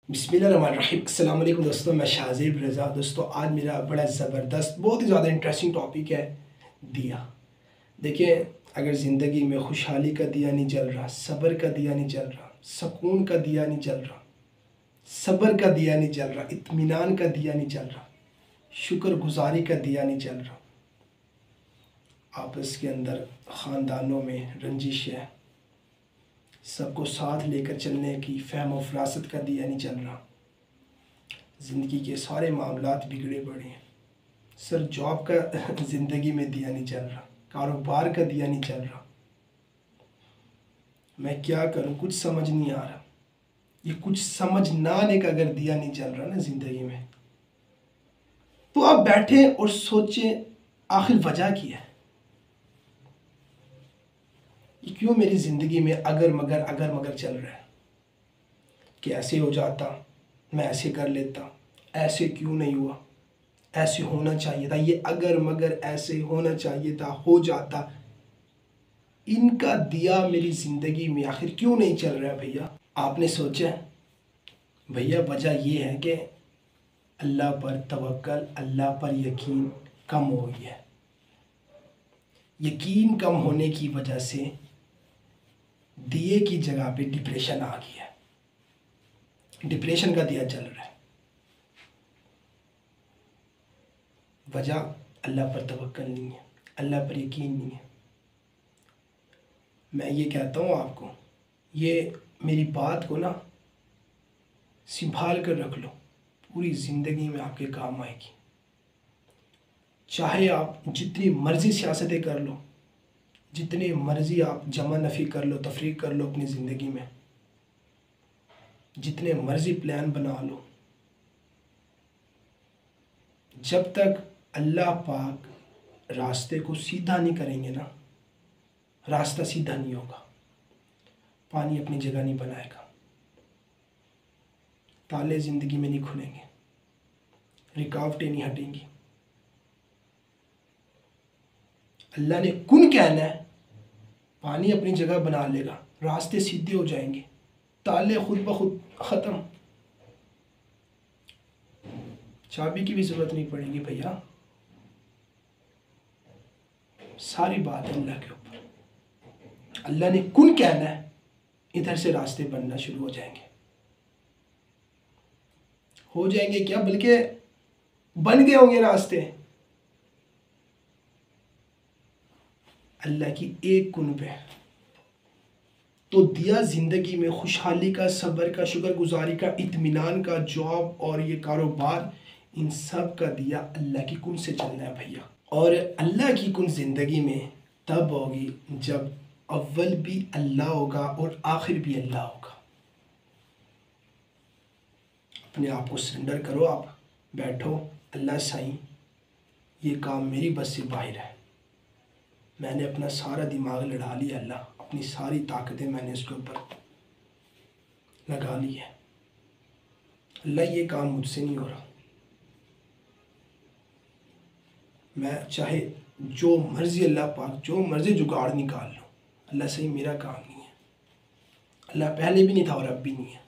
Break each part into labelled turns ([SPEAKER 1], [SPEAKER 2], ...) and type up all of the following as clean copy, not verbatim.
[SPEAKER 1] बिस्मिल्लाहिर्रहमानिर्रहीम। अस्सलाम वालेकुम दोस्तों, मैं शाहज़ेब रज़ा। दोस्तों आज मेरा बड़ा ज़बरदस्त बहुत ही ज़्यादा इंटरेस्टिंग टॉपिक है दिया। देखिए, अगर ज़िंदगी में खुशहाली का दिया नहीं जल रहा, सब्र का दिया नहीं जल रहा, सुकून का दिया नहीं जल रहा, सब्र का दिया नहीं जल रहा, इत्मीनान का दिया नहीं जल रहा, शुक्रगुजारी का दिया नहीं जल रहा, आपस के अंदर ख़ानदानों में रंजिश है, सबको साथ लेकर चलने की फ़हम और फ़रासत का दिया नहीं चल रहा, ज़िंदगी के सारे मामलात बिगड़े पड़े हैं, सर जॉब का ज़िंदगी में दिया नहीं चल रहा, कारोबार का दिया नहीं चल रहा, मैं क्या करूं कुछ समझ नहीं आ रहा। ये कुछ समझ ना आने का अगर दिया नहीं चल रहा ना ज़िंदगी में, तो आप बैठे और सोचें आखिर वजह क्या है। ये क्यों मेरी ज़िंदगी में अगर मगर चल रहा है कि ऐसे हो जाता, मैं ऐसे कर लेता, ऐसे क्यों नहीं हुआ, ऐसे होना चाहिए था, ये अगर मगर ऐसे होना चाहिए था, हो जाता। इनका दिया मेरी ज़िंदगी में आखिर क्यों नहीं चल रहा है भैया। आपने सोचा भैया वजह ये है कि अल्लाह पर तवक्कल, अल्लाह पर यकीन कम हो गया है। यकीन कम होने की वजह से दिए की जगह पे डिप्रेशन आ गया है। डिप्रेशन का दिया चल रहा है। वजह अल्लाह पर तवक्कल नहीं है, अल्लाह पर यकीन नहीं है। मैं ये कहता हूँ आपको, ये मेरी बात को ना संभाल कर रख लो, पूरी ज़िंदगी में आपके काम आएगी। चाहे आप जितनी मर्ज़ी सियासतें कर लो, जितने मर्ज़ी आप जमा नफ़ी कर लो, तफरीक कर लो अपनी ज़िंदगी में, जितने मर्ज़ी प्लान बना लो, जब तक अल्लाह पाक रास्ते को सीधा नहीं करेंगे ना, रास्ता सीधा नहीं होगा। पानी अपनी जगह नहीं बनाएगा, ताले ज़िंदगी में नहीं खुलेंगे, रुकावटें नहीं हटेंगी। अल्लाह ने कुन कहना है, पानी अपनी जगह बना लेगा, रास्ते सीधे हो जाएंगे, ताले खुद ब खुद ख़त्म, चाबी की भी ज़रूरत नहीं पड़ेगी भैया। सारी बात है अल्लाह के ऊपर। अल्लाह ने कुन कहना है, इधर से रास्ते बनना शुरू हो जाएंगे। हो जाएंगे क्या, बल्कि बन गए होंगे रास्ते। अल्लाह की एक कुन पे तो दिया ज़िंदगी में खुशहाली का, सब्र का, शुक्रगुजारी का, इत्मीनान का, जॉब और ये कारोबार, इन सब का दिया अल्लाह की कुन से चलना है भैया। और अल्लाह की कुन ज़िंदगी में तब होगी जब अव्वल भी अल्लाह होगा और आखिर भी अल्लाह होगा। अपने आप को सरेंडर करो, आप बैठो, अल्लाह साईं ये काम मेरी बस से बाहर है, मैंने अपना सारा दिमाग लड़ा लिया, अल्लाह अपनी सारी ताकतें मैंने इसके ऊपर लगा ली है, अल्लाह ये काम मुझसे नहीं हो रहा। मैं चाहे जो मर्ज़ी अल्लाह पाक जो मर्ज़ी जुगाड़ निकाल लो, अल्लाह सही मेरा काम नहीं है। अल्लाह पहले भी नहीं था और अब भी नहीं है।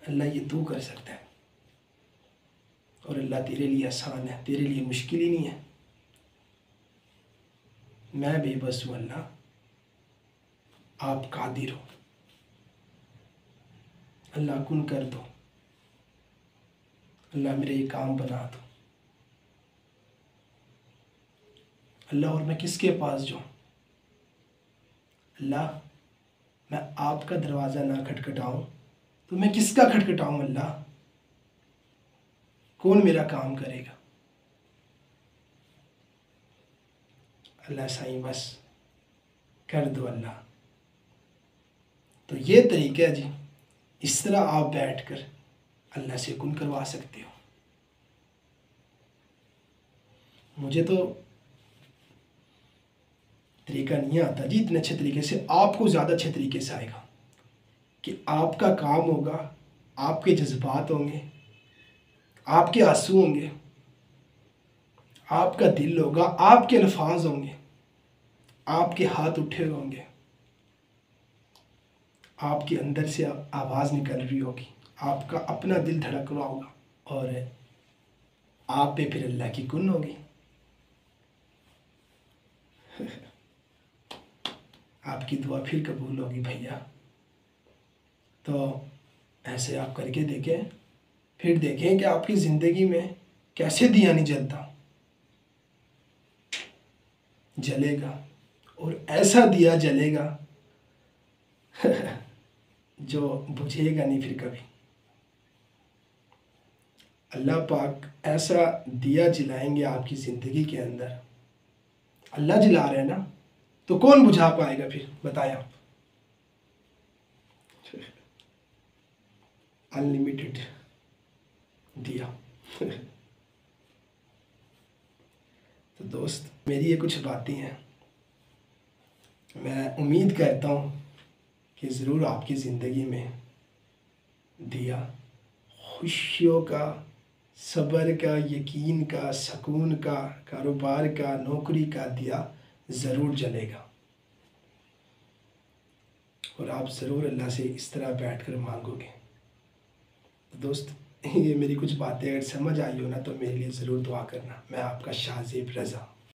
[SPEAKER 1] अल्लाह ये तू कर सकता है, और अल्लाह तेरे लिए आसान है, तेरे लिए मुश्किल ही नहीं है। मैं बेबस हूँ अल्लाह, आप कादिर हो। अल्लाह कुन कर दो, अल्लाह मेरे ये काम बना दो। अल्लाह और मैं किसके पास जाऊँ। अल्लाह मैं आपका दरवाज़ा ना खटखटाऊँ तो मैं किसका खटखटाऊँ। अल्लाह कौन मेरा काम करेगा। अल्लाह साईं बस कर दो अल्लाह। तो ये तरीका है जी, इस तरह आप बैठकर अल्लाह से कुन करवा सकते हो। मुझे तो तरीका नहीं आता जी इतने अच्छे तरीके से, आपको ज़्यादा अच्छे तरीके से आएगा कि आपका काम होगा, आपके जज्बात होंगे, आपके आंसू होंगे, आपका दिल होगा, आपके अल्फाज होंगे, आपके हाथ उठे होंगे, आपके अंदर से आवाज़ निकल रही होगी, आपका अपना दिल धड़क रहा होगा और आप पे फिर अल्लाह की कुन होगी। आपकी दुआ फिर कबूल होगी भैया। तो ऐसे आप करके देखें, फिर देखें कि आपकी ज़िंदगी में कैसे दिया नहीं जलता, जलेगा और ऐसा दिया जलेगा जो बुझेगा नहीं फिर कभी। अल्लाह पाक ऐसा दिया जलाएंगे आपकी ज़िंदगी के अंदर, अल्लाह जला रहे हैं ना, तो कौन बुझा पाएगा फिर, बताएं आप। अनलिमिटेड दिया। तो दोस्त, मेरी ये कुछ बातें हैं, मैं उम्मीद करता हूँ कि ज़रूर आपकी ज़िंदगी में दिया खुशियों का, सब्र का, यकीन का, सुकून का, कारोबार का, नौकरी का दिया ज़रूर जलेगा। और आप ज़रूर अल्लाह से इस तरह बैठकर मांगोगे। तो दोस्त, ये मेरी कुछ बातें अगर समझ आई हो ना, तो मेरे लिए ज़रूर दुआ करना। मैं आपका शाहज़ेब रज़ा।